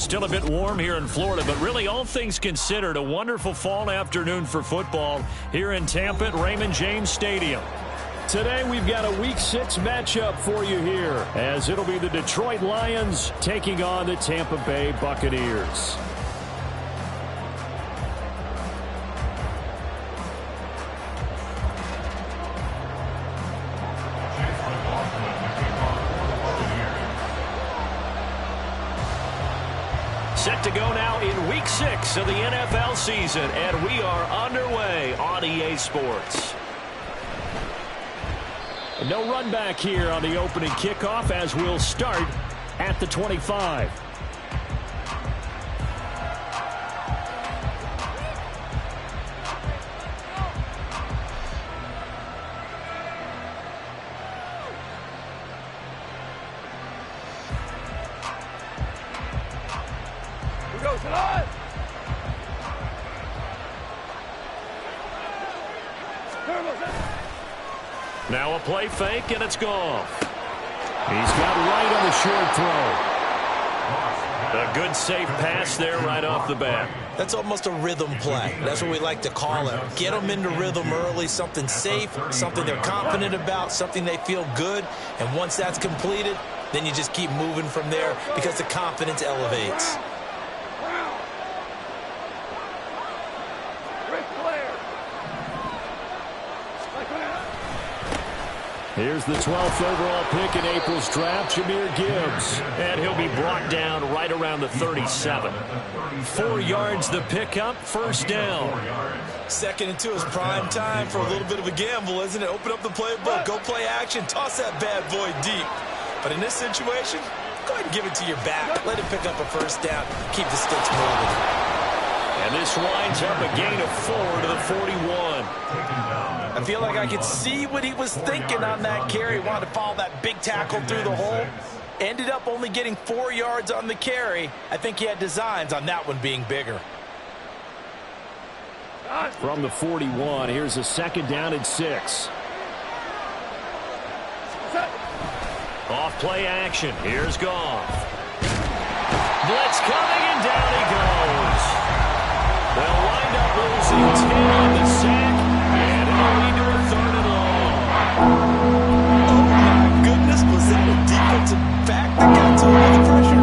Still a bit warm here in Florida, but really all things considered, a wonderful fall afternoon for football here in Tampa at Raymond James Stadium. Today we've got a Week 6 matchup for you here, as it'll be the Detroit Lions taking on the Tampa Bay Buccaneers. Set to go now in Week 6 of the NFL season, and we are underway on EA Sports. No run back here on the opening kickoff as we'll start at the 25. Now a play fake, and it's gone. He's got right on the short throw. A good safe pass there right off the bat. That's almost a rhythm play. That's what we like to call it. Get them into rhythm early, something safe, something they're confident about, something they feel good. And once that's completed, then you just keep moving from there because the confidence elevates. Here's the 12th overall pick in April's draft, Jahmyr Gibbs. And he'll be brought down right around the 37. 4 yards the pickup, first down. 2nd and 2 is prime time for a little bit of a gamble, isn't it? Open up the playbook, go play action, toss that bad boy deep. But in this situation, go ahead and give it to your back. Let him pick up a first down, keep the sticks moving. And this winds up a gain of 4 to the 41. I feel like I could see what he was thinking on that carry. Wanted to follow that big tackle through the hole. Ended up only getting 4 yards on the carry. I think he had designs on that one being bigger. From the 41, here's a 2nd down and 6. Off play action. Here's Goff. Blitz coming, and down he goes. They'll wind up losing 10 on the sack. And it'll lead to a 3rd and long. Oh, my goodness. Was that a defensive back that got to him with the pressure?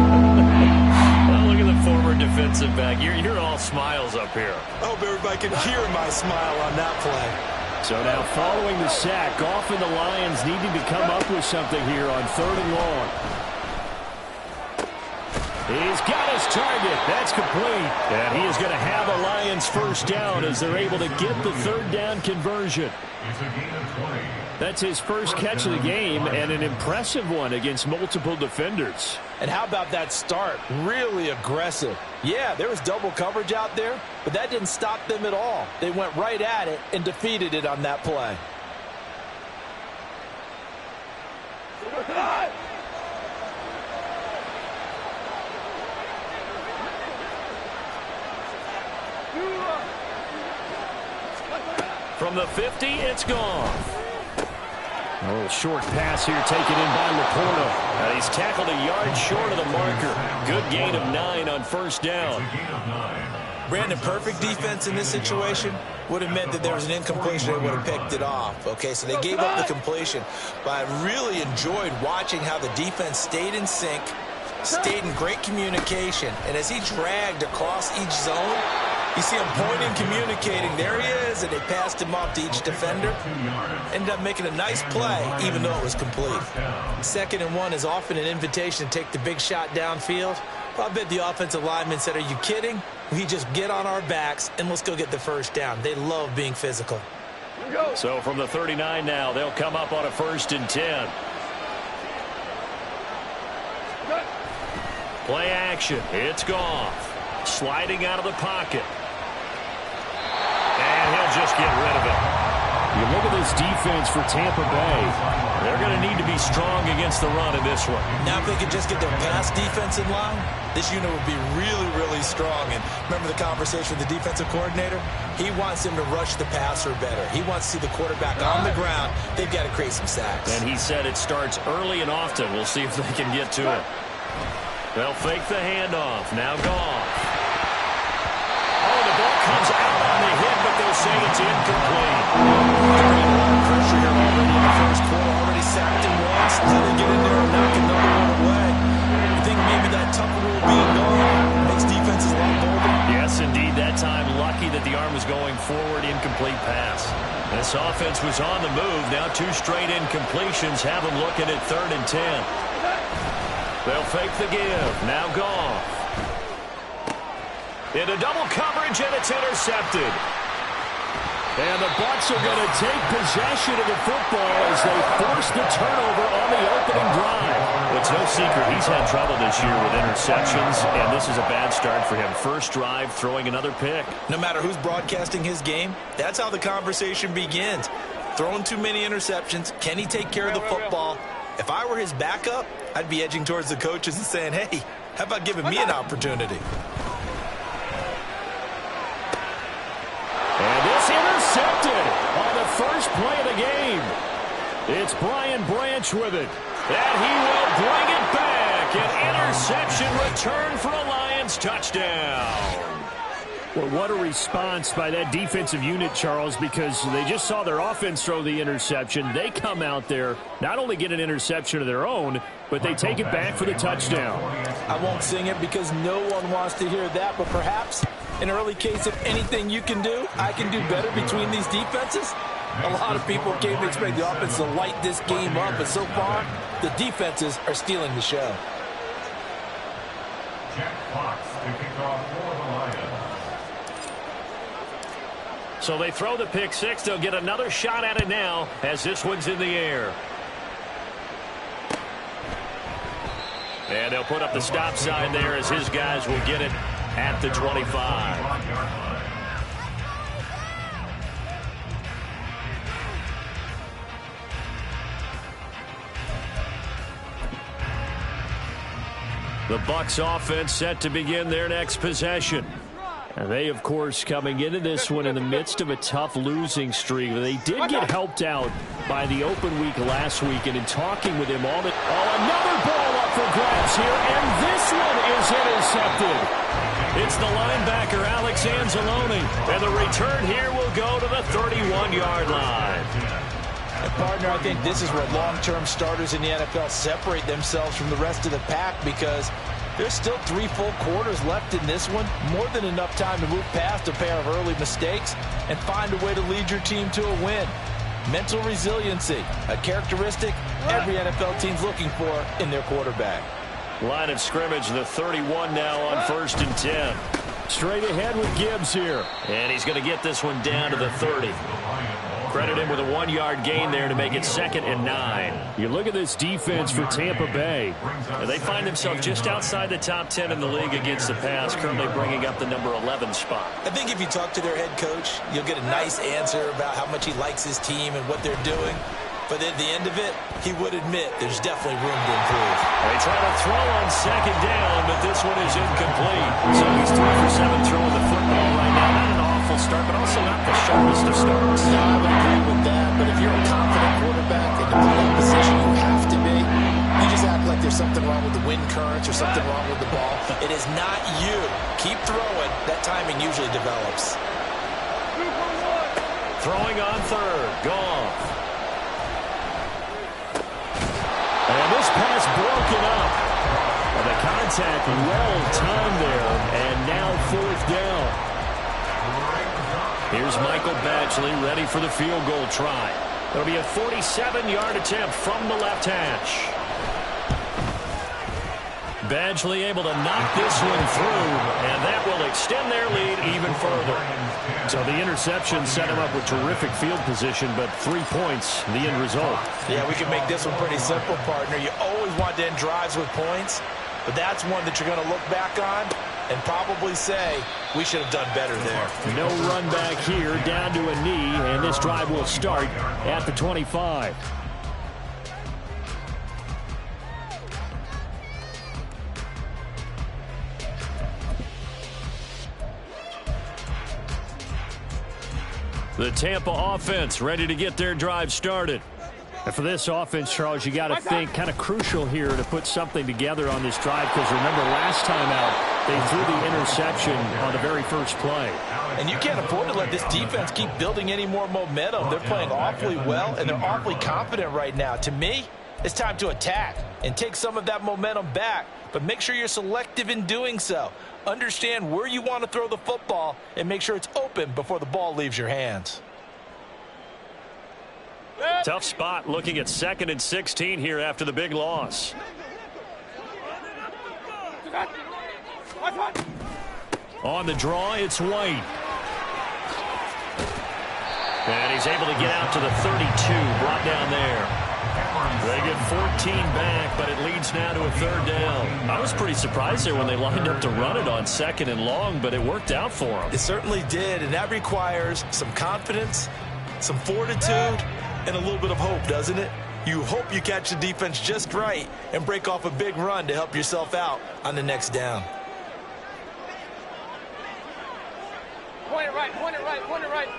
Well, look at the former defensive back. You're all smiles up here. I hope everybody can hear my smile on that play. So now following the sack, Goff and the Lions needing to come up with something here on 3rd and long. He's got his target. That's complete. And he is going to have a Lions first down as they're able to get the 3rd down conversion. That's his first catch of the game, and an impressive one against multiple defenders. And how about that start? Really aggressive. Yeah, there was double coverage out there, but that didn't stop them at all. They went right at it and defeated it on that play. From the 50, it's gone. A little short pass here taken in by Laporta. He's tackled a yard short of the marker. Good gain of 9 on first down. Brandon, perfect defense in this situation would have meant that there was an incompletion. They would have picked it off. Okay, so they gave up the completion. But I really enjoyed watching how the defense stayed in sync, stayed in great communication. And as he dragged across each zone, you see him pointing, communicating. There he is, and they passed him off to each defender. Ended up making a nice play, even though it was complete. 2nd and 1 is often an invitation to take the big shot downfield. Well, I bet the offensive lineman said, are you kidding? We just get on our backs, and let's go get the first down. They love being physical. So from the 39 now, they'll come up on a 1st and 10. Play action. It's Goff. Sliding out of the pocket. And he'll just get rid of it. You look at this defense for Tampa Bay. They're going to need to be strong against the run in this one. Now if they could just get their pass defense in line, this unit would be really, really strong. And remember the conversation with the defensive coordinator? He wants them to rush the passer better. He wants to see the quarterback on the ground. They've got to create some sacks. And he said it starts early and often. We'll see if they can get to it. They'll fake the handoff. Now Goff. Oh, the ball comes out on the hit, but they'll say it's incomplete. A lot of pressure here already in the first quarter. Already sacked him once. Now they get in there and knock another one away. I think maybe that tougher rule being gone makes defenses a lot bolder. Yes, indeed. That time, lucky that the arm was going forward. Incomplete pass. This offense was on the move. Now 2 straight incompletions have them looking at 3rd and 10. They'll fake the give. Now Goff. Into double coverage, and it's intercepted. And the Bucs are going to take possession of the football as they force the turnover on the opening drive. It's no secret he's had trouble this year with interceptions, and this is a bad start for him. First drive, throwing another pick. No matter who's broadcasting his game, that's how the conversation begins. Throwing too many interceptions. Can he take care of the football? If I were his backup, I'd be edging towards the coaches and saying, hey, how about giving me an opportunity? And this intercepted on the first play of the game. It's Brian Branch with it. And he will bring it back. An interception return for a Lions touchdown. Well, what a response by that defensive unit, Charles, because they just saw their offense throw the interception. They come out there, not only get an interception of their own, but they take it back for the touchdown. I won't sing it because no one wants to hear that, but perhaps an early case of anything you can do, I can do better between these defenses. A lot of people came to expect the offense to light this game up, but so far, the defenses are stealing the show. Jack Fox to kick off for the Lions. So they throw the pick six. They'll get another shot at it now as this one's in the air. And they'll put up the stop sign there as his guys will get it at the 25. The Bucs offense set to begin their next possession. And they, of course, coming into this one in the midst of a tough losing streak. They did get helped out by the open week last week, and in talking with him all the... Oh, another ball up for grabs here, and this one is intercepted. It's the linebacker, Alex Anzalone, and the return here will go to the 31-yard line. And partner, I think this is where long-term starters in the NFL separate themselves from the rest of the pack, because there's still 3 full quarters left in this one. More than enough time to move past a pair of early mistakes and find a way to lead your team to a win. Mental resiliency, a characteristic every NFL team's looking for in their quarterback. Line of scrimmage, the 31 now on 1st and 10. Straight ahead with Gibbs here. And he's going to get this one down to the 30. Credit him with a 1-yard gain there to make it 2nd and 9. You look at this defense for Tampa Bay. And they find themselves just outside the top 10 in the league against the pass, currently bringing up the number 11 spot. I think if you talk to their head coach, you'll get a nice answer about how much he likes his team and what they're doing. But at the end of it, he would admit there's definitely room to improve. They try to throw on 2nd down, but this one is incomplete. So he's 3 for 7 throwing the football right now. Not an awful start, but also not the sharpest of starts. No, I would agree with that. But if you're a confident quarterback in the play position you have to be, you just act like there's something wrong with the wind currents or something wrong with the ball. It is not you. Keep throwing. That timing usually develops. Throwing on 3rd. Goff. And this pass broken up. And the contact well timed there. And now 4th down. Here's Michael Badgley ready for the field goal try. It'll be a 47-yard attempt from the left hash. Badgley able to knock this one through, and that will extend their lead even further. So the interception set him up with terrific field position, but 3 points, the end result. Yeah, we can make this one pretty simple, partner. You always want to end drives with points, but that's one that you're going to look back on and probably say, we should have done better there. No run back here, down to a knee, and this drive will start at the 25. The Tampa offense ready to get their drive started. And for this offense, Charles, you got to think kind of crucial here to put something together on this drive, because remember last time out, they threw the interception on the very first play. And you can't afford to let this defense keep building any more momentum. They're playing awfully well, and they're awfully confident right now. To me, it's time to attack and take some of that momentum back, but make sure you're selective in doing so. Understand where you want to throw the football and make sure it's open before the ball leaves your hands. Tough spot looking at 2nd and 16 here after the big loss. On the draw, it's White. And he's able to get out to the 32, brought down there. They get 14 back, but it leads now to a 3rd down. I was pretty surprised there when they lined up to run it on 2nd and long, but it worked out for them. It certainly did, and that requires some confidence, some fortitude, and a little bit of hope, doesn't it? You hope you catch the defense just right and break off a big run to help yourself out on the next down. Point it right, point it right, point it right.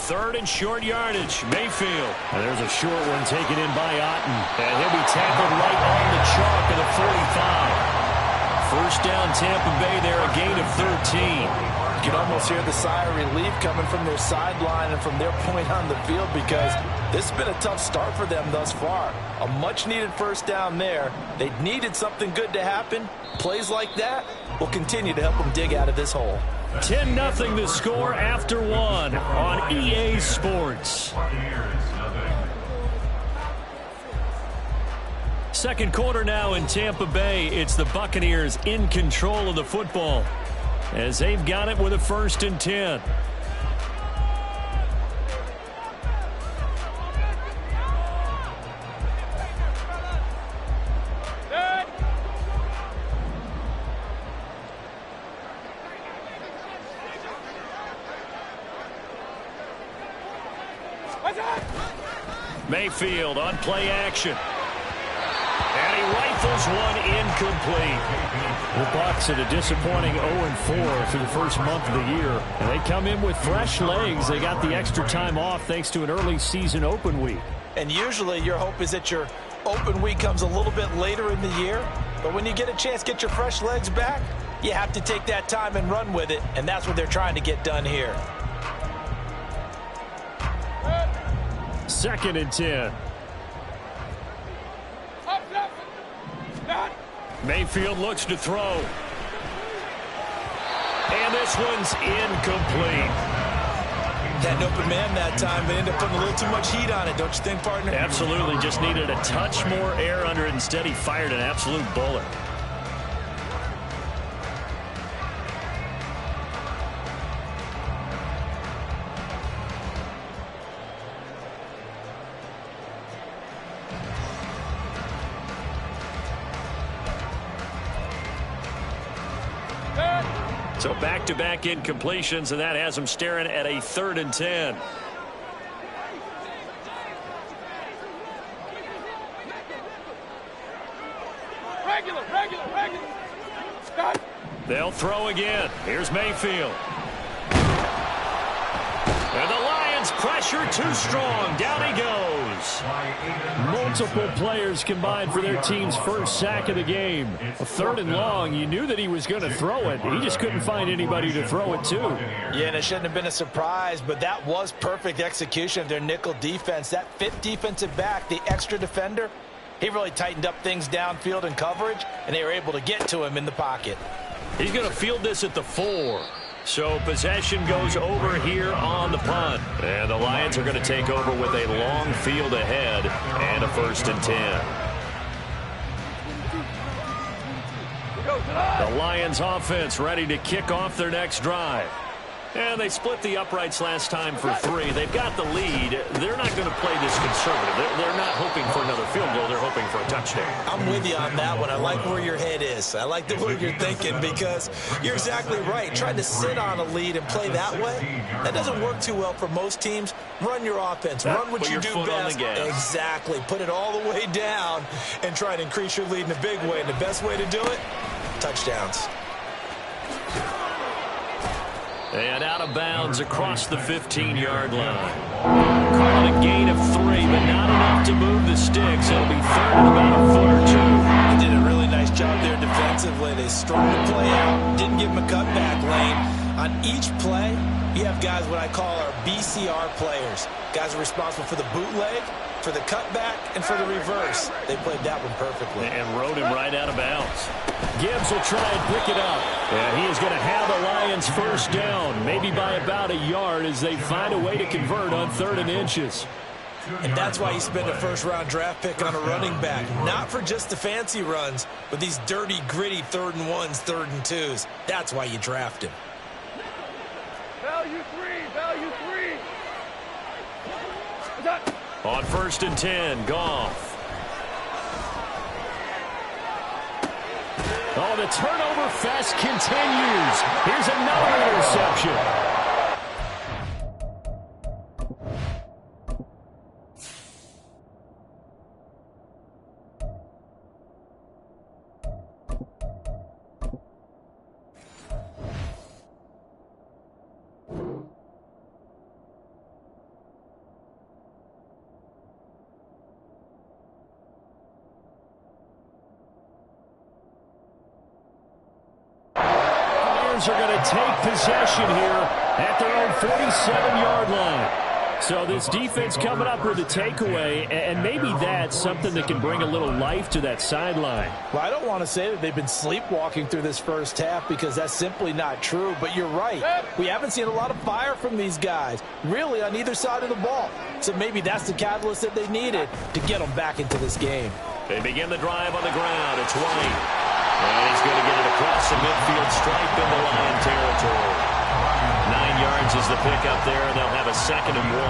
3rd and short yardage, Mayfield. And there's a short one taken in by Otten. And he'll be tackled right on the chalk of the 45. First down, Tampa Bay there, a gain of 13. You can almost hear the sigh of relief coming from their sideline and from their point on the field, because this has been a tough start for them thus far. A much-needed first down there. They needed something good to happen. Plays like that will continue to help them dig out of this hole. 10-0 the score after 1 on EA Sports. Second quarter now in Tampa Bay. It's the Buccaneers in control of the football as they've got it with a 1st and 10. Mayfield on play action. And he rifles one incomplete. The Bucs at a disappointing 0-4 through the first month of the year. And they come in with fresh legs. They got the extra time off thanks to an early season open week. And usually your hope is that your open week comes a little bit later in the year. But when you get a chance to get your fresh legs back, you have to take that time and run with it. And that's what they're trying to get done here. 2nd and 10. Mayfield looks to throw. And this one's incomplete. Had an open man that time, but ended up putting a little too much heat on it, don't you think, partner? Absolutely. Just needed a touch more air under it. Instead, he fired an absolute bullet. So back-to-back incompletions, and that has him staring at a 3rd and 10. Regular. Stop. They'll throw again. Here's Mayfield. And the Lions pressure too strong. Down he goes. Multiple players combined for their team's first sack of the game. A 3rd and long. You knew that he was going to throw it. He just couldn't find anybody to throw it to. Yeah, and it shouldn't have been a surprise, but that was perfect execution of their nickel defense. That 5th defensive back, the extra defender, he really tightened up things downfield in coverage, and they were able to get to him in the pocket. He's going to field this at the 4. So possession goes over here on the punt. And the Lions are going to take over with a long field ahead and a 1st and 10. The Lions offense ready to kick off their next drive. And they split the uprights last time for 3. They've got the lead. They're not going to play this conservative. They're not hoping for another field goal. They're hoping for a touchdown. I'm with you on that one. I like where your head is. I like the way you're thinking, because you're exactly right. Trying to sit on a lead and play that way, that doesn't work too well for most teams. Run your offense. Run what you do best. Exactly. Put it all the way down and try and increase your lead in a big way. And the best way to do it, touchdowns. And out of bounds across the 15-yard line. Calling a gain of 3, but not enough to move the sticks. It'll be third and about a foot or 2. They did a really nice job there defensively. They strung the play out, didn't give him a cutback lane. On each play, you have guys what I call our BCR players. Guys are responsible for the bootleg, for the cutback, and for the reverse. They played that one perfectly. And rode him right out of bounds. Gibbs will try and pick it up. And he is going to have the Lions first down, maybe by about a yard as they find a way to convert on 3rd and inches. And that's why you spend a first-round draft pick on a running back. Not for just the fancy runs, but these dirty, gritty 3rd and 1s, 3rd and 2s. That's why you draft him. Value 3, value 3. On 1st and 10, Goff. Oh, the turnover fest continues. Here's another interception. Are going to take possession here at their own 47-yard line. So this defense coming up with a takeaway, and maybe that's something that can bring a little life to that sideline. Well, I don't want to say that they've been sleepwalking through this first half because that's simply not true, but you're right. We haven't seen a lot of fire from these guys, really, on either side of the ball. So maybe that's the catalyst that they needed to get them back into this game. They begin the drive on the ground. It's White. And he's going to get it across the midfield stripe into Lion territory. 9 yards is the pickup there, and they'll have a 2nd and 1.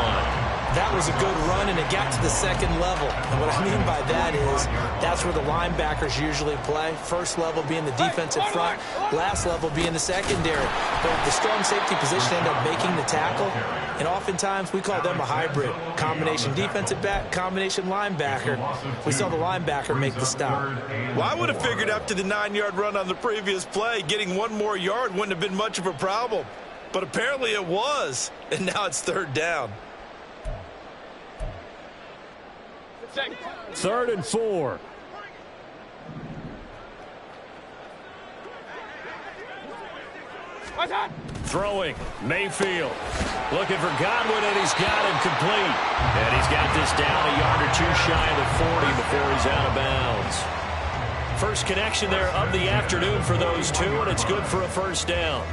That was a good run, and it got to the 2nd level. And what I mean by that is that's where the linebackers usually play. First level being the defensive front, last level being the secondary. But the strong safety position ended up making the tackle, and oftentimes we call them a hybrid. Combination defensive back, combination linebacker. We saw the linebacker make the stop. Well, I would have figured after the 9-yard run on the previous play, getting 1 more yard wouldn't have been much of a problem. But apparently it was, and now it's 3rd down. 3rd and 4. Throwing, Mayfield. Looking for Godwin, and he's got him complete. And he's got this down a yard or 2 shy of the 40 before he's out of bounds. First connection there of the afternoon for those two, and it's good for a first down.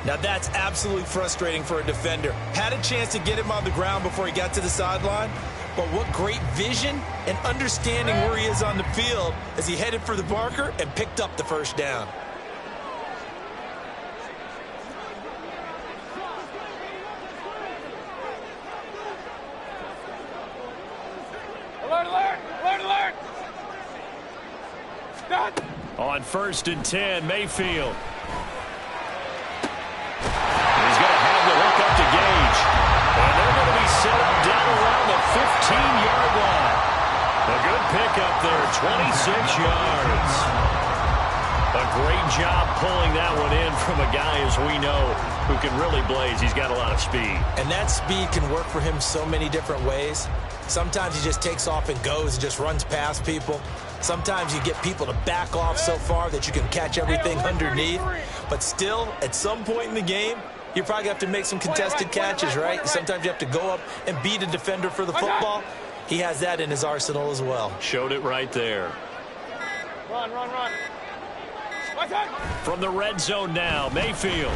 Now that's absolutely frustrating for a defender. Had a chance to get him on the ground before he got to the sideline, but what great vision and understanding where he is on the field as he headed for the marker and picked up the first down. Alert, alert, alert, alert. Done. On 1st and 10, Mayfield. He's going to have the hook up to Gage. And they're going to be set up down around the 15-yard line. A good pickup there, 26 yards. A great job pulling that one in from a guy, as we know, who can really blaze. He's got a lot of speed. And that speed can work for him so many different ways. Sometimes he just takes off and goes and just runs past people. Sometimes you get people to back off so far that you can catch everything underneath. But still, at some point in the game, you probably have to make some contested catches, right? Sometimes you have to go up and beat a defender for the football. He has that in his arsenal as well. Showed it right there. Run, run, run. From the red zone now, Mayfield.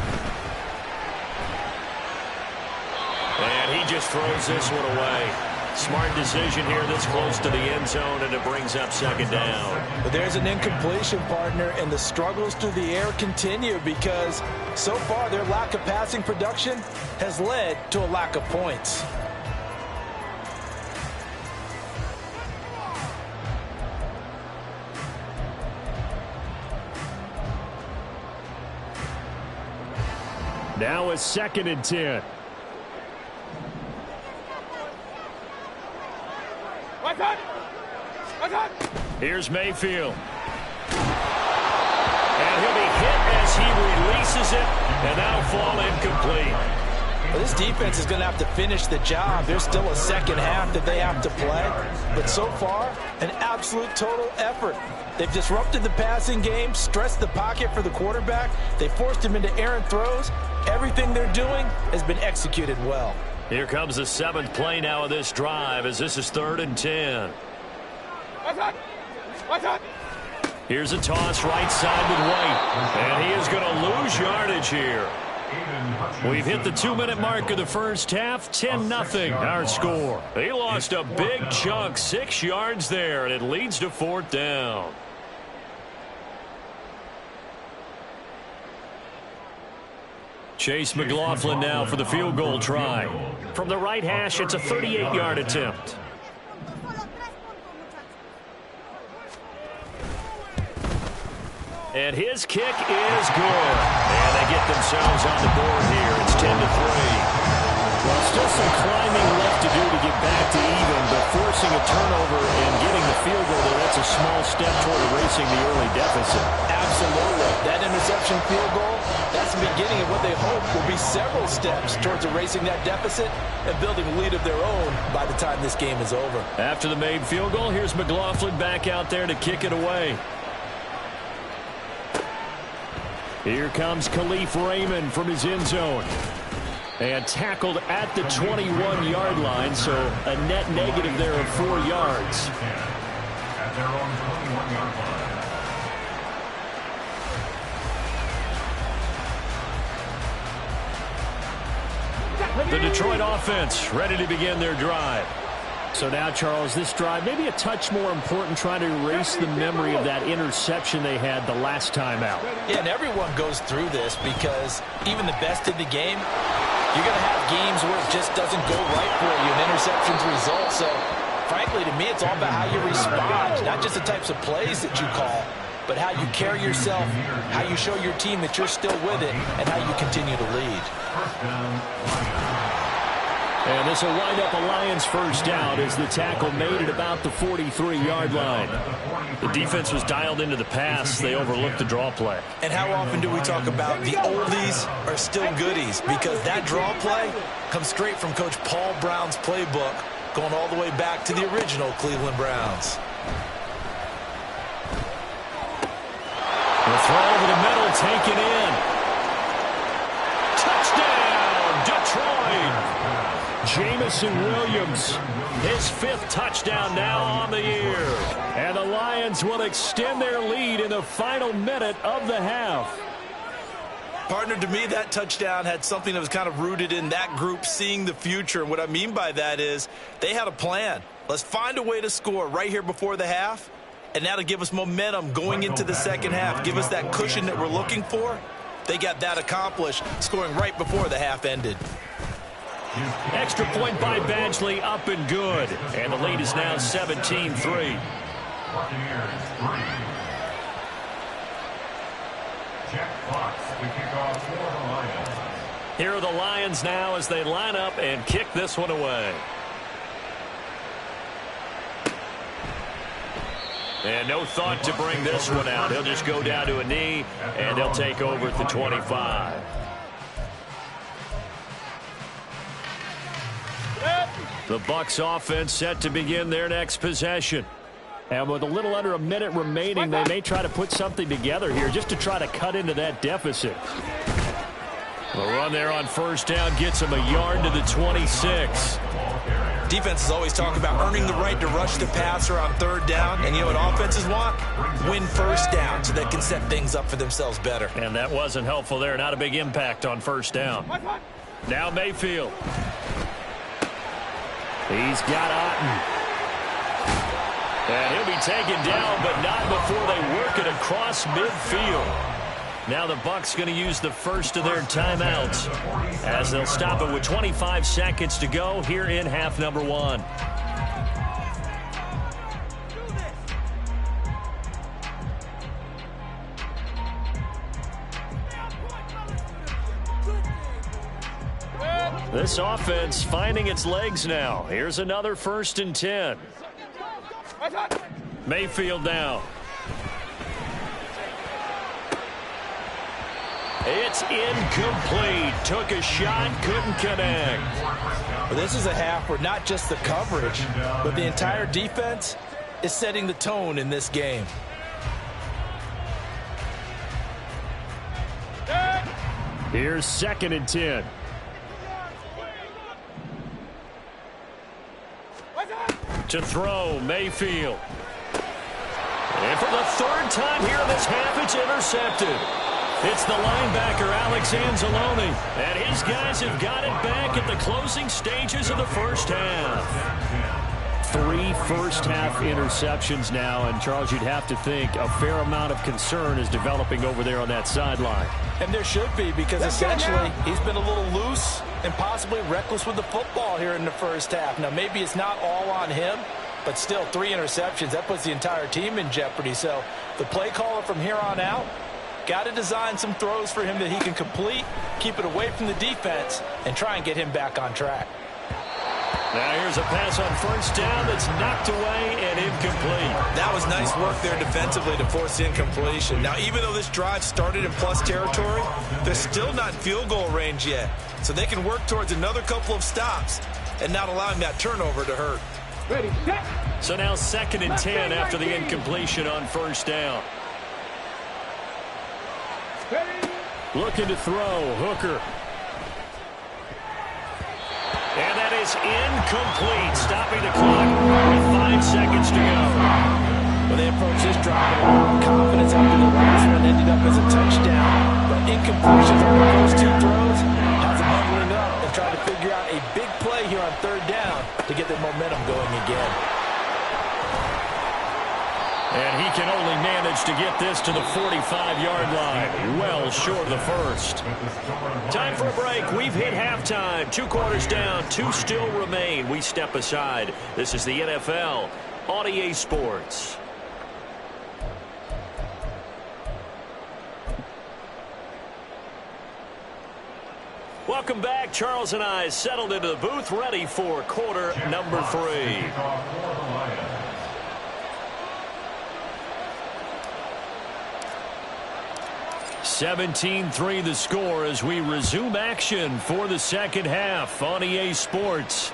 And he just throws this one away. Smart decision here this close to the end zone, and it brings up 2nd down. But there's an incompletion, partner, and the struggles through the air continue because so far their lack of passing production has led to a lack of points. Now a 2nd and 10. Here's Mayfield. And he'll be hit as he releases it. And that'll fall incomplete. Well, this defense is going to have to finish the job. There's still a second half that they have to play. But so far, an absolute total effort. They've disrupted the passing game, stressed the pocket for the quarterback. They forced him into errant throws. Everything they're doing has been executed well. Here comes the 7th play now of this drive as this is 3rd and 10. Here's a toss right side with White. And he is going to lose yardage here. We've hit the 2-minute mark of the first half. 10-0 our score. He lost a big chunk, 6 yards there, and it leads to 4th down. Chase McLaughlin now for the field goal try. From the right hash, it's a 38-yard attempt. And his kick is good. And they get themselves on the board here. It's 10-3. Well, still some climbing left to do to get back to even, but forcing a turnover and getting the field goal there, that's a small step toward erasing the early deficit. Absolutely. That interception field goal, that's the beginning of what they hope will be several steps towards erasing that deficit and building a lead of their own by the time this game is over. After the made field goal, here's McLaughlin back out there to kick it away. Here comes Khalif Raymond from his end zone. And tackled at the 21-yard line, so a net negative there of 4 yards. At their own 21-yard line. The Detroit offense ready to begin their drive. So now, Charles, this drive maybe a touch more important, trying to erase the memory of that interception they had the last time out. Yeah, and everyone goes through this because even the best in the game, you're going to have games where it just doesn't go right for you, and interceptions result. So, frankly, to me, it's all about how you respond, not just the types of plays that you call, but how you carry yourself, how you show your team that you're still with it, and how you continue to lead. And this will wind up a Lions first down as the tackle made at about the 43-yard line. The defense was dialed into the pass. They overlooked the draw play. And how often do we talk about the oldies are still goodies? Because that draw play comes straight from Coach Paul Brown's playbook, going all the way back to the original Cleveland Browns. The throw over the middle, taken in. Touchdown, Detroit! Jameson Williams, his 5th touchdown now on the year. And the Lions will extend their lead in the final minute of the half. Partner, to me, that touchdown had something that was kind of rooted in that group seeing the future. And what I mean by that is they had a plan. Let's find a way to score right here before the half, and that'll give us momentum going into the second half, give us that cushion that we're looking for. They got that accomplished, scoring right before the half ended. Extra point by Badgley, up and good. And the lead is now 17-3. Buccaneers 3. Jack Fox, the kickoff for the Lions. Here are the Lions now as they line up and kick this one away. And no thought to bring this one out. He'll just go down to a knee, and they'll take over at the 25. The Bucs offense set to begin their next possession. And with a little under a minute remaining, they may try to put something together here just to try to cut into that deficit. The run there on first down gets them a yard to the 26. Defenses always talk about earning the right to rush the passer on 3rd down. And you know what offenses want? Win first down so they can set things up for themselves better. And that wasn't helpful there. Not a big impact on first down. Now Mayfield. He's got Otten. And he'll be taken down, but not before they work it across midfield. Now the Bucs going to use the first of their timeouts as they'll stop it with 25 seconds to go here in half number 1. This offense finding its legs now. Here's another 1st and 10. Mayfield now. It's incomplete. Took a shot, couldn't connect. Well, this is a half where not just the coverage, but the entire defense is setting the tone in this game. Here's 2nd and 10. To throw, Mayfield. And for the 3rd time here in this half, it's intercepted. It's the linebacker, Alex Anzalone. And his guys have got it back at the closing stages of the first half. 3 first-half interceptions now, and Charles, you'd have to think a fair amount of concern is developing over there on that sideline. And there should be, because essentially he's been a little loose and possibly reckless with the football here in the first half. Now, maybe it's not all on him, but still 3 interceptions. That puts the entire team in jeopardy. So the play caller from here on out got to design some throws for him that he can complete, keep it away from the defense, and try and get him back on track. Now here's a pass on first down that's knocked away and incomplete. That was nice work there defensively to force the incompletion. Now, even though this drive started in plus territory, they're still not in field goal range yet. So they can work towards another couple of stops and not allowing that turnover to hurt. Ready, set. So now 2nd and 10 after the incompletion on first down. Ready. Looking to throw, Hooker. And that is incomplete, stopping the clock with 5 seconds to go. Well, they approached this drive with a lot of confidence after the last one ended up as a touchdown. But incompletions on the first 2 throws has them huddling up and trying to figure out a big play here on 3rd down to get their momentum going again. And he can only manage to get this to the 45-yard line, well short of the first. Time for a break. We've hit halftime. 2 quarters down, 2 still remain. We step aside. This is the NFL on EA Sports. Welcome back. Charles and I settled into the booth, ready for quarter number 3. 17-3 the score as we resume action for the second half on EA Sports.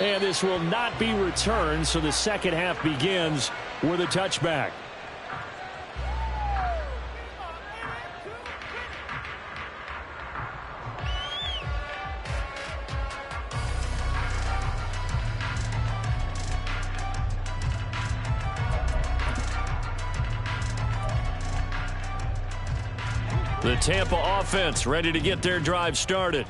And this will not be returned, so the second half begins with a touchback. The Tampa offense ready to get their drive started.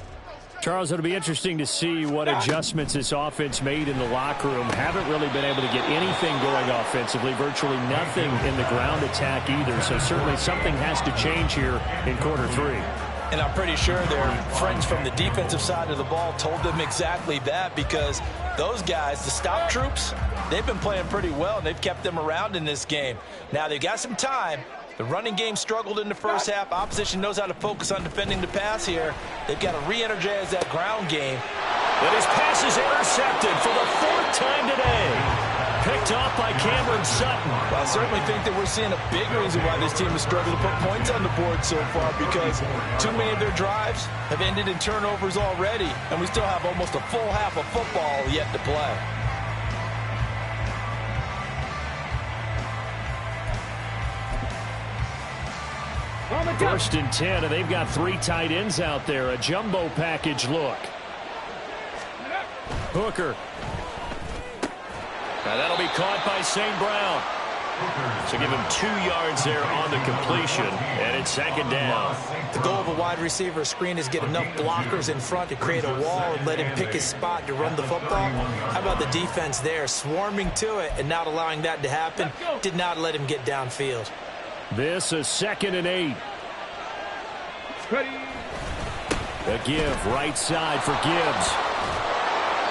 Charles, it'll be interesting to see what adjustments this offense made in the locker room. Haven't really been able to get anything going offensively, virtually nothing in the ground attack either. So certainly something has to change here in quarter 3. And I'm pretty sure their friends from the defensive side of the ball told them exactly that, because those guys, the stop troops, they've been playing pretty well, and they've kept them around in this game. Now they've got some time. The running game struggled in the first half. Opposition knows how to focus on defending the pass here. They've got to re-energize that ground game. But his pass is intercepted for the 4th time today. Picked off by Cameron Sutton. Well, I certainly think that we're seeing a big reason why this team has struggled to put points on the board so far, because too many of their drives have ended in turnovers already, and we still have almost a full half of football yet to play. First and 10, and they've got 3 tight ends out there. A jumbo package look. Hooker. Now that'll be caught by St. Brown. So give him 2 yards there on the completion, and it's 2nd down. The goal of a wide receiver screen is get enough blockers in front to create a wall and let him pick his spot to run the football. How about the defense there, swarming to it and not allowing that to happen? Did not let him get downfield. This is 2nd and 8. Ready. A give right side for Gibbs.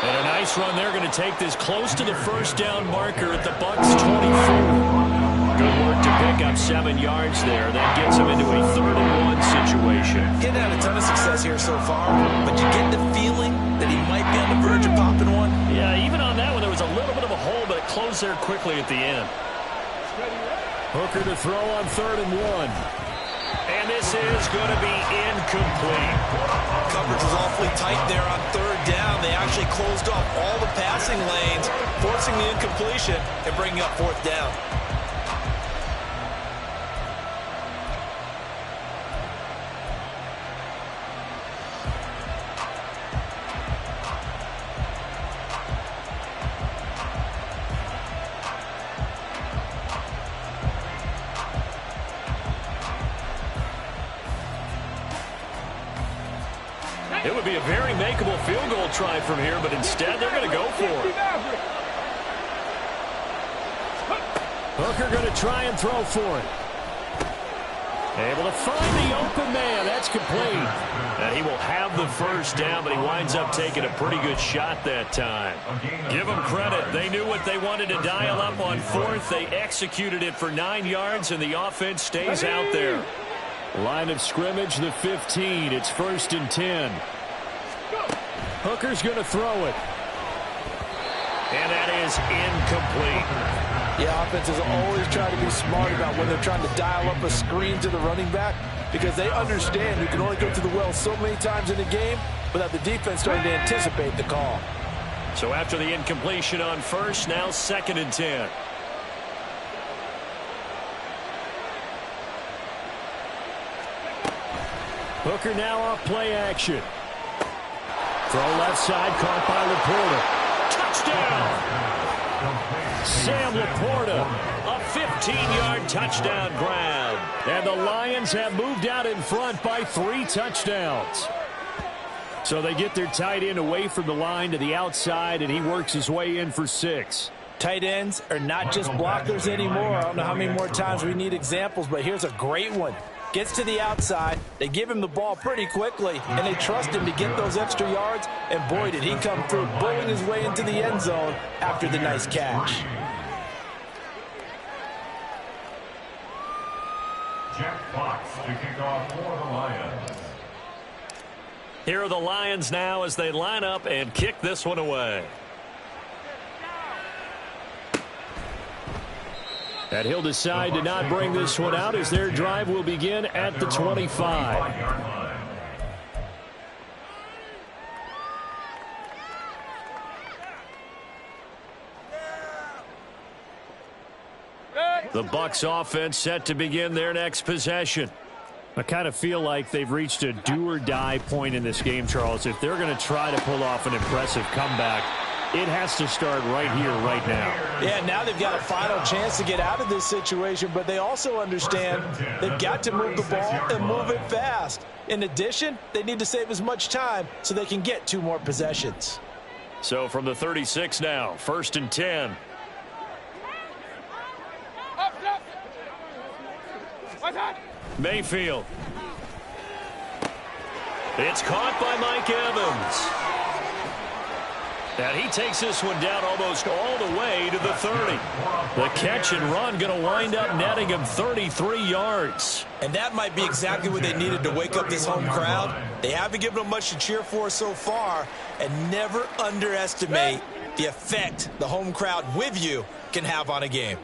And a nice run. They're going to take this close to the first down marker at the Bucs 24. Good work to pick up 7 yards there. That gets them into a 3rd and 1 situation. Getting had a ton of success here so far, but you get the feeling that he might be on the verge of popping one. Yeah, even on that one, there was a little bit of a hole, but it closed there quickly at the end. Hooker to throw on 3rd and 1. And this is going to be incomplete. Coverage was awfully tight there on 3rd down. They actually closed off all the passing lanes, forcing the incompletion and bringing up 4th down. It would be a very makeable field goal try from here, but instead they're going to go for it. Hooker going to try and throw for it. Able to find the open man. That's complete. And he will have the 1st down, but he winds up taking a pretty good shot that time. Give them credit. They knew what they wanted to dial up on 4th. They executed it for 9 yards, and the offense stays out there. Line of scrimmage, the 15. It's 1st and 10. Hooker's going to throw it. And that is incomplete. Yeah, offenses always try to be smart about when they're trying to dial up a screen to the running back because they understand you can only go to the well so many times in a game without the defense starting to anticipate the call. So after the incompletion on 1st, now 2nd and 10. Hooker now off play action. Throw left side, caught by Laporta. Touchdown! Sam Laporta, a 15-yard touchdown grab. And the Lions have moved out in front by 3 touchdowns. So they get their tight end away from the line to the outside, and he works his way in for 6. Tight ends are not just blockers anymore. I don't know how many more times we need examples, but here's a great one. Gets to the outside, they give him the ball pretty quickly, and they trust him to get those extra yards, and boy, did he come through, bulling his way into the end zone after the nice catch. Jack Fox to kick off for the Lions. Here are the Lions now as they line up and kick this one away. And he'll decide to not bring this one out as their drive will begin at the 25. The Bucs offense set to begin their next possession. I kind of feel like they've reached a do-or-die point in this game, Charles. If they're going to try to pull off an impressive comeback, it has to start right here, right now. Yeah, now they've got a final chance to get out of this situation, but they also understand they've got to move the ball and move it fast. In addition, they need to save as much time so they can get 2 more possessions. So from the 36 now, 1st and 10. Mayfield. It's caught by Mike Evans. And he takes this one down almost all the way to the 30. The catch and run going to wind up netting him 33 yards. And that might be exactly what they needed to wake up this home crowd. They haven't given them much to cheer for so far. And never underestimate the effect the home crowd with you can have on a game.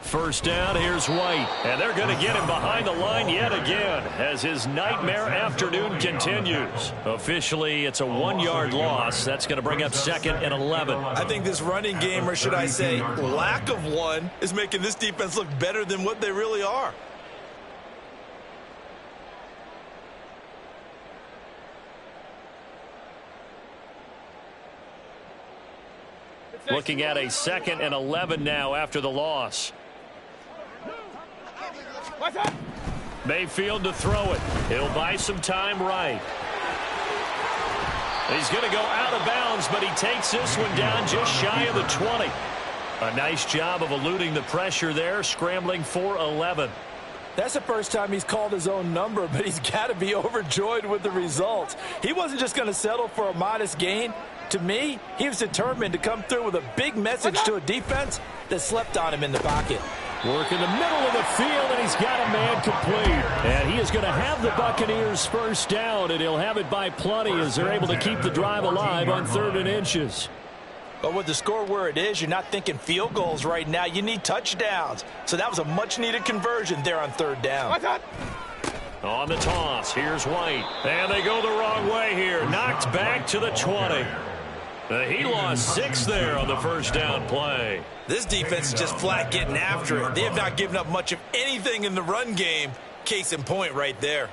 1st down, here's White. And they're going to get him behind the line yet again as his nightmare afternoon continues. Officially, it's a 1-yard loss. That's going to bring up 2nd and 11. I think this running game, or should I say lack of one, is making this defense look better than what they really are. Looking at a 2nd and 11 now after the loss. Mayfield to throw it. He'll buy some time right. He's going to go out of bounds, but he takes this one down just shy of the 20. A nice job of eluding the pressure there, scrambling for 11. That's the first time he's called his own number, but he's got to be overjoyed with the results. He wasn't just going to settle for a modest gain. To me, he was determined to come through with a big message to a defense that slept on him in the pocket. Work in the middle of the field, and he's got a man complete. And he is going to have the Buccaneers 1st down, and he'll have it by plenty as they're able to keep the drive alive on 3rd and inches. But with the score where it is, you're not thinking field goals right now. You need touchdowns. So that was a much-needed conversion there on third down. On the toss, here's White. And they go the wrong way here. Knocked back to the 20. He lost 6 there on the first down play. This defense is just flat getting after it. They have not given up much of anything in the run game. Case in point right there.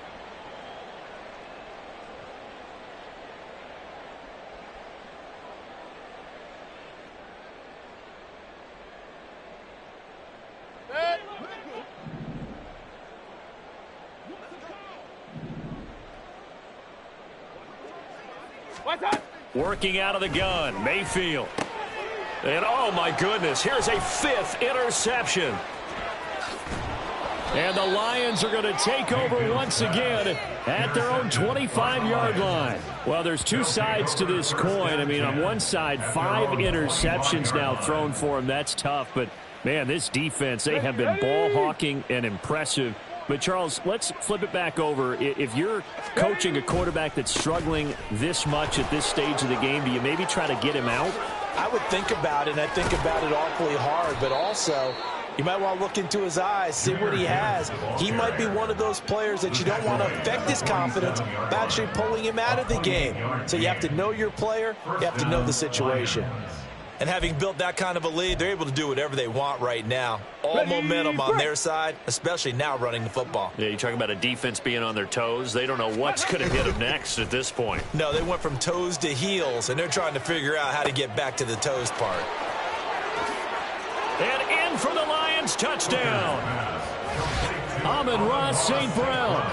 Working out of the gun, Mayfield. And oh my goodness, here's a 5th interception. And the Lions are going to take over once again at their own 25-yard line. Well, there's two sides to this coin. I mean, on one side, 5 interceptions now thrown for them. That's tough. But, man, this defense, they have been ball hawking and impressive. But, Charles, let's flip it back over. If you're coaching a quarterback that's struggling this much at this stage of the game, do you maybe try to get him out? I would think about it, and I think about it awfully hard. But also, you might want to look into his eyes, see what he has. He might be one of those players that you don't want to affect his confidence by actually pulling him out of the game. So you have to know your player. You have to know the situation. And having built that kind of a lead, they're able to do whatever they want right now. All momentum on their side, especially now running the football. Yeah, you're talking about a defense being on their toes. They don't know what's going to hit them next at this point. No, they went from toes to heels, and they're trying to figure out how to get back to the toes part. And in for the Lions, touchdown. Amon-Ra St. Brown,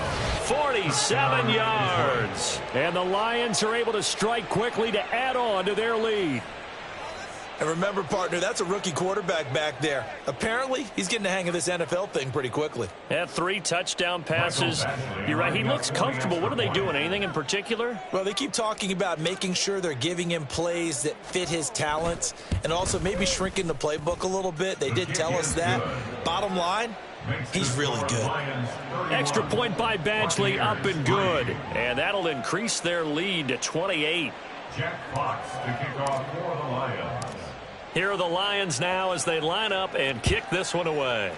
47 yards. And the Lions are able to strike quickly to add on to their lead. And remember, partner, that's a rookie quarterback back there. Apparently, he's getting the hang of this NFL thing pretty quickly. Had 3 touchdown passes. You're right, he looks comfortable. What are they doing? Anything in particular? Well, they keep talking about making sure they're giving him plays that fit his talents and also maybe shrinking the playbook a little bit. They did tell us that. Bottom line, he's really good. Extra point by Badgley, up and good. And that'll increase their lead to 28. Jack Fox to kick off for the Lions. Here are the Lions now as they line up and kick this one away.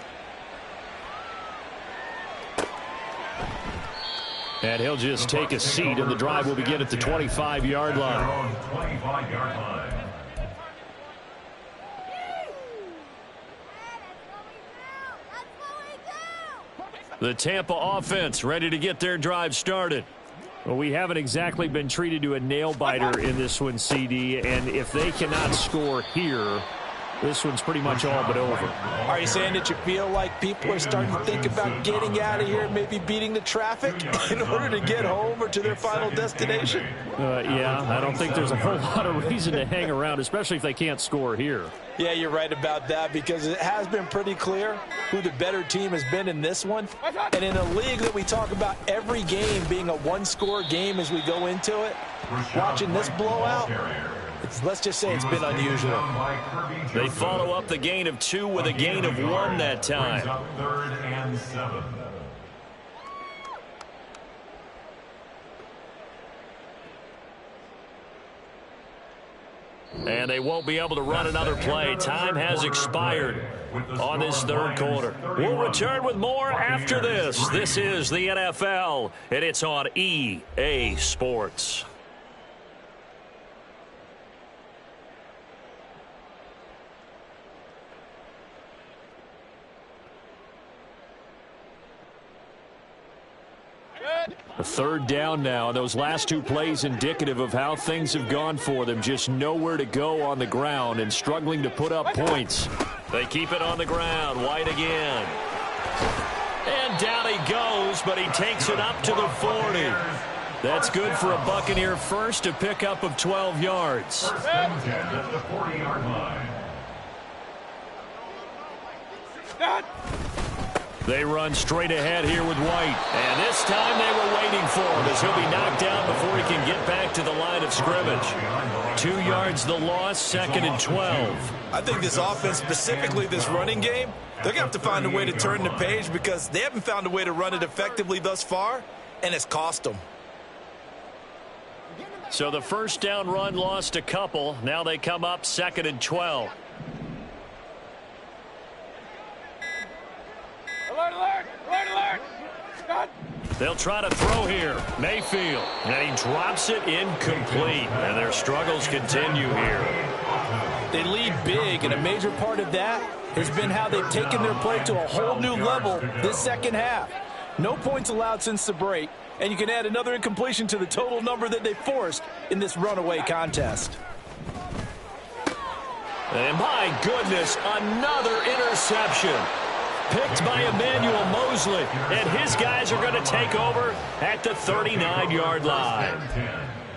And he'll just take a seat, and the drive will begin at the 25-yard line. 25-yard line. The Tampa offense ready to get their drive started. Well, we haven't exactly been treated to a nail-biter in this one, CD, and if they cannot score here, this one's pretty much all but over. Are you saying that you feel like people are starting to think about getting out of here and maybe beating the traffic in order to get home or to their final destination? Yeah, I don't think there's a whole lot of reason to hang around, especially if they can't score here. Yeah, you're right about that because it has been pretty clear who the better team has been in this one. And in a league that we talk about every game being a one-score game as we go into it, watching this blowout, let's just say it's been unusual. They follow up the gain of 2 with a gain of 1 that time. 3rd and 7. And they won't be able to run another play. Time has expired on this third quarter. We'll return with more after this. This is the NFL, and it's on EA Sports. A 3rd down now. Those last 2 plays indicative of how things have gone for them. Just nowhere to go on the ground and struggling to put up points. They keep it on the ground. White again. And down he goes, but he takes it up to the 40. That's good for a Buccaneer first, to pick up of 12 yards. 1st and 10 at the 40-yard line. They run straight ahead here with White. And this time they were waiting for him as he'll be knocked down before he can get back to the line of scrimmage. 2 yards the loss, 2nd and 12. I think this offense, specifically this running game, they're going to have to find a way to turn the page because they haven't found a way to run it effectively thus far, and it's cost them. So the first down run lost a couple. Now they come up 2nd and 12. Alert, alert, alert, alert. Cut. They'll try to throw here. Mayfield. And he drops it incomplete. And their struggles continue here. They lead big, and a major part of that has been how they've taken their play to a whole new level this second half. No points allowed since the break, and you can add another incompletion to the total number that they forced in this runaway contest. And my goodness, another interception. Picked by Emmanuel Mosley, and his guys are going to take over at the 39-yard line.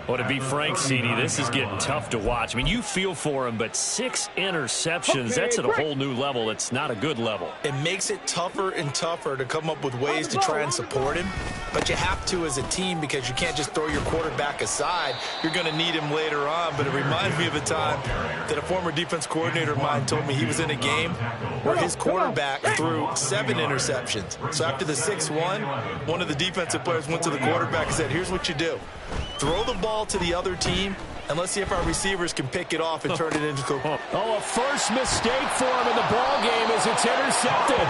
Well, to be frank, CD, this is getting tough to watch. I mean, you feel for him, but 6 interceptions, that's at a whole new level. It's not a good level. It makes it tougher and tougher to come up with ways to try and support him. But you have to as a team because you can't just throw your quarterback aside. You're going to need him later on. But it reminds me of a time that a former defense coordinator of mine told me he was in a game where his quarterback threw 7 interceptions. So after the 6-1, one of the defensive players went to the quarterback and said, here's what you do. Throw the ball to the other team, and let's see if our receivers can pick it off and turn it into a... Oh, a first mistake for him in the ball game as it's intercepted.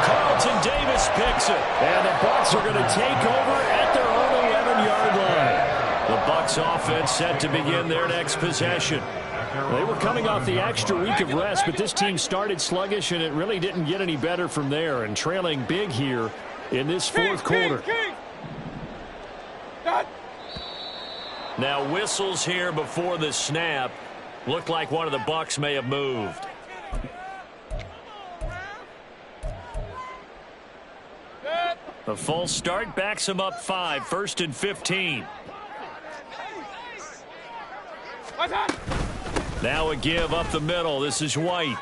Carlton Davis picks it. And the Bucs are going to take over at their own 11-yard line. The Bucs offense set to begin their next possession. They were coming off the extra week of rest, but this team started sluggish, and it really didn't get any better from there, and trailing big here in this fourth quarter. Now whistles here before the snap. Looked like one of the Bucs may have moved. The false start backs him up 5, 1st and 15. Now a give up the middle. This is White.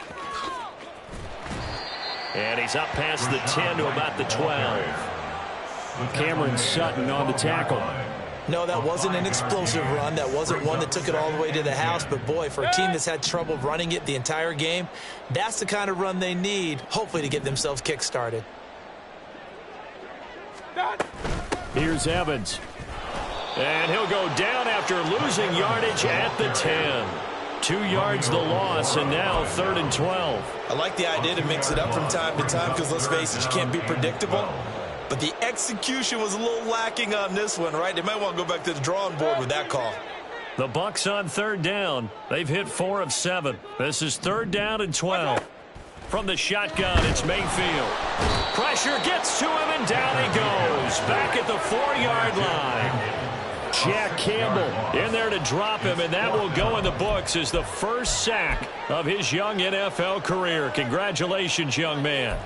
And he's up past the 10 to about the 12. Cameron Sutton on the tackle. No, that wasn't an explosive run. That wasn't one that took it all the way to the house. But, boy, for a team that's had trouble running it the entire game, that's the kind of run they need, hopefully, to get themselves kick-started. Here's Evans. And he'll go down after losing yardage at the 10. 2 yards the loss, and now 3rd and 12. I like the idea to mix it up from time to time because, let's face it, you can't be predictable. But the execution was a little lacking on this one, right? They might want to go back to the drawing board with that call. The Bucs on 3rd down. They've hit 4 of 7. This is 3rd down and 12. From the shotgun, it's Mayfield. Pressure gets to him, and down he goes. Back at the 4-yard line. Jack Campbell in there to drop him, and that will go in the books as the first sack of his young NFL career. Congratulations, young man.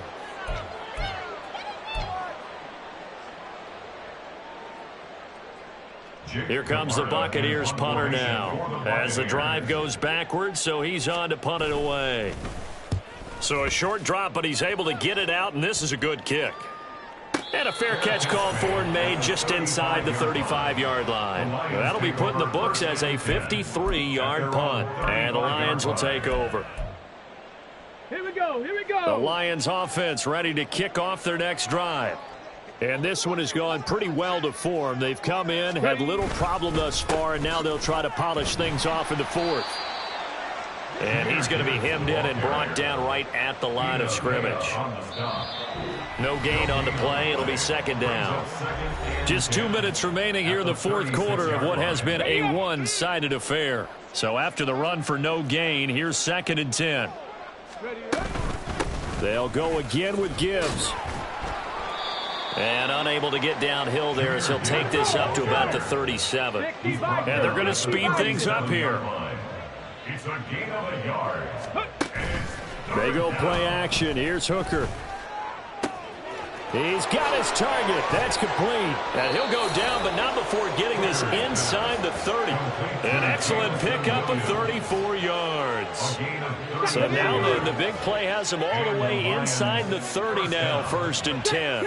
Here comes the Buccaneers punter now as the drive goes backwards, so he's on to punt it away. So a short drop, but he's able to get it out, and this is a good kick. And a fair catch called for and made just inside the 35-yard line. That'll be put in the books as a 53-yard punt, and the Lions will take over. Here we go, here we go. The Lions offense ready to kick off their next drive. And this one has gone pretty well to form. They've come in, had little problem thus far, and now they'll try to polish things off in the 4th. And he's going to be hemmed in and brought down right at the line of scrimmage. No gain on the play. It'll be 2nd down. Just 2 minutes remaining here in the 4th quarter of what has been a one-sided affair. So after the run for no gain, here's 2nd and 10. They'll go again with Gibbs. And unable to get downhill there as he'll take this up to about the 37. And they're going to speed things up here. It's a gain of a yard. They go play action. Here's Hooker. He's got his target. That's complete. And he'll go down, but not before getting this inside the 30. An excellent pickup of 34 yards. So now the big play has him all the way inside the 30 now, 1st and 10.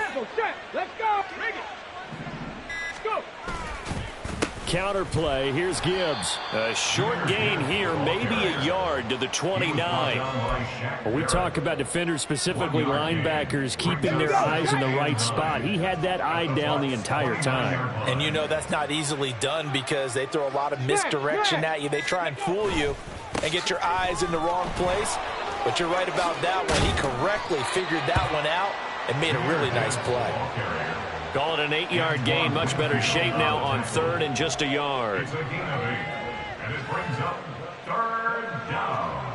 Let's go. counter play. Here's Gibbs. A short gain here, maybe a yard to the 29. When we talk about defenders, specifically linebackers, keeping their eyes in the right spot. He had that eye down the entire time. And you know that's not easily done because they throw a lot of misdirection at you. They try and fool you and get your eyes in the wrong place. But you're right about that one. He correctly figured that one out and made a really nice play. Call it an 8-yard gain. Much better shape now on 3rd and just a yard. It's a gain of 8, and it brings up 3rd down.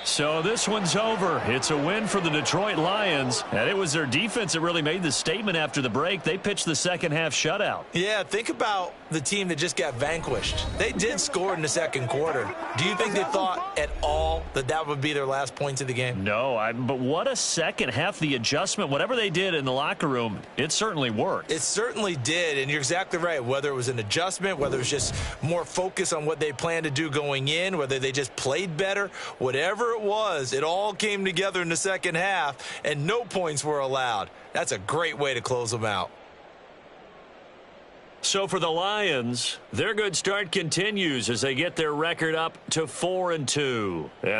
So this one's over. It's a win for the Detroit Lions, and it was their defense that really made the statement after the break. They pitched the second half shutout. Yeah, think about the team that just got vanquished. They did score in the second quarter. Do you think they thought at all that that would be their last points of the game? No, but what a second half. The adjustment, whatever they did in the locker room, it certainly worked. It certainly did, and you're exactly right. Whether it was an adjustment, whether it was just more focus on what they planned to do going in, whether they just played better, whatever it was, it all came together in the second half, and no points were allowed. That's a great way to close them out. So for the Lions, their good start continues as they get their record up to 4-2.